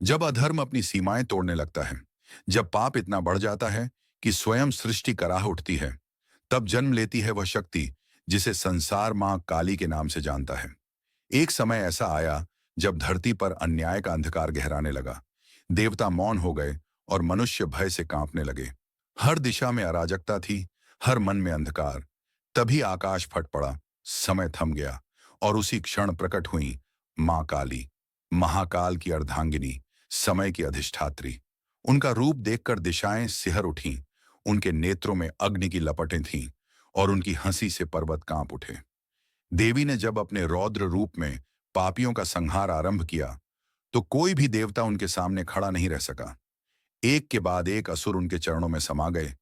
जब अधर्म अपनी सीमाएं तोड़ने लगता है, जब पाप इतना बढ़ जाता है कि स्वयं सृष्टि कराह उठती है, तब जन्म लेती है वह शक्ति जिसे संसार मां काली के नाम से जानता है। एक समय ऐसा आया जब धरती पर अन्याय का अंधकार गहराने लगा। देवता मौन हो गए और मनुष्य भय से कांपने लगे। हर दिशा में अराजकता थी, हर मन में अंधकार। तभी आकाश फट पड़ा, समय थम गया और उसी क्षण प्रकट हुई मां काली, महाकाल की अर्धांगिनी, समय की अधिष्ठात्री। उनका रूप देखकर दिशाएं सिहर उठीं, उनके नेत्रों में अग्नि की लपटें थीं और उनकी हंसी से पर्वत कांप उठे। देवी ने जब अपने रौद्र रूप में पापियों का संहार आरंभ किया, तो कोई भी देवता उनके सामने खड़ा नहीं रह सका। एक के बाद एक असुर उनके चरणों में समा गए,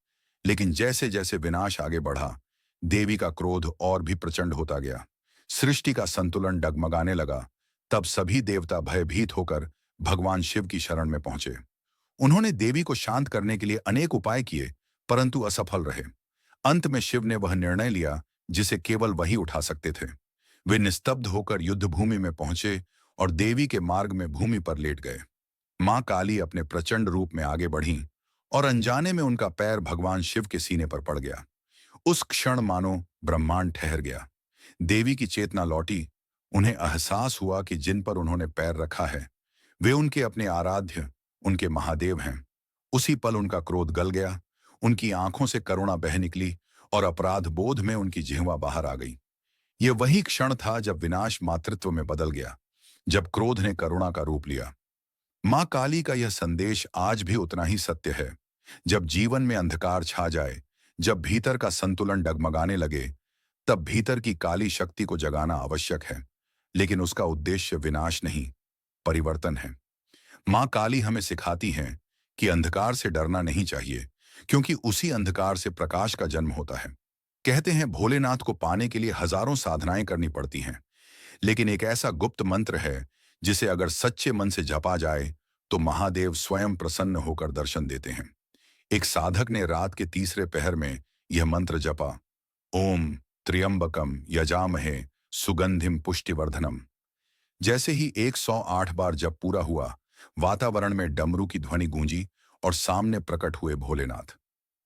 लेकिन जैसे जैसे विनाश आगे बढ़ा, देवी का क्रोध और भी प्रचंड होता गया। सृष्टि का संतुलन डगमगाने लगा। तब सभी देवता भयभीत होकर भगवान शिव की शरण में पहुंचे। उन्होंने देवी को शांत करने के लिए अनेक उपाय किए, परंतु असफल रहे। अंत में शिव ने वह निर्णय लिया जिसे केवल वही उठा सकते थे। वे निस्तब्ध होकर युद्ध भूमि में पहुंचे और देवी के मार्ग में भूमि पर लेट गए। मां काली अपने प्रचंड रूप में आगे बढ़ीं और अनजाने में उनका पैर भगवान शिव के सीने पर पड़ गया। उस क्षण मानो ब्रह्मांड ठहर गया। देवी की चेतना लौटी। उन्हें एहसास हुआ कि जिन पर उन्होंने पैर रखा है, वे उनके अपने आराध्य, उनके महादेव हैं। उसी पल उनका क्रोध गल गया, उनकी आंखों से करुणा बह निकली और अपराध बोध में उनकी जिह्वा बाहर आ गई। यह वही क्षण था जब विनाश मातृत्व में बदल गया, जब क्रोध ने करुणा का रूप लिया। मां काली का यह संदेश आज भी उतना ही सत्य है। जब जीवन में अंधकार छा जाए, जब भीतर का संतुलन डगमगाने लगे, तब भीतर की काली शक्ति को जगाना आवश्यक है। लेकिन उसका उद्देश्य विनाश नहीं, परिवर्तन है। मां काली हमें सिखाती हैं कि अंधकार से डरना नहीं चाहिए, क्योंकि उसी अंधकार से प्रकाश का जन्म होता है। कहते हैं भोलेनाथ को पाने के लिए हजारों साधनाएं करनी पड़ती हैं, लेकिन एक ऐसा गुप्त मंत्र है जिसे अगर सच्चे मन से जपा जाए तो महादेव स्वयं प्रसन्न होकर दर्शन देते हैं। एक साधक ने रात के तीसरे पहर में यह मंत्र जपा, ओम त्र्यंबकम यजामहे सुगंधिम पुष्टिवर्धनम। जैसे ही 108 बार जप पूरा हुआ, वातावरण में डमरू की ध्वनि गूंजी और सामने प्रकट हुए भोलेनाथ।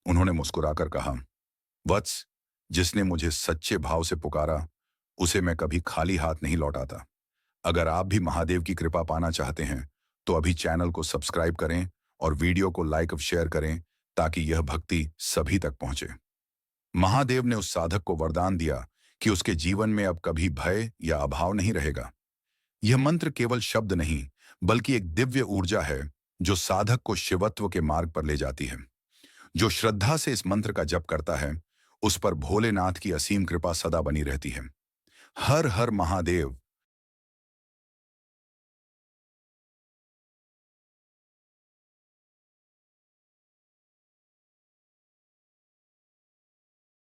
उन्होंने मुस्कुराकर कहा, वत्स, जिसने मुझे सच्चे भाव से पुकारा, उसे मैं कभी खाली हाथ नहीं लौटाता। अगर आप भी महादेव की कृपा पाना चाहते हैं, तो अभी चैनल को सब्सक्राइब करें और वीडियो को लाइक और शेयर करें, ताकि यह भक्ति सभी तक पहुंचे। महादेव ने उस साधक को वरदान दिया कि उसके जीवन में अब कभी भय या अभाव नहीं रहेगा। यह मंत्र केवल शब्द नहीं, बल्कि एक दिव्य ऊर्जा है जो साधक को शिवत्व के मार्ग पर ले जाती है। जो श्रद्धा से इस मंत्र का जप करता है, उस पर भोलेनाथ की असीम कृपा सदा बनी रहती है। हर हर महादेव।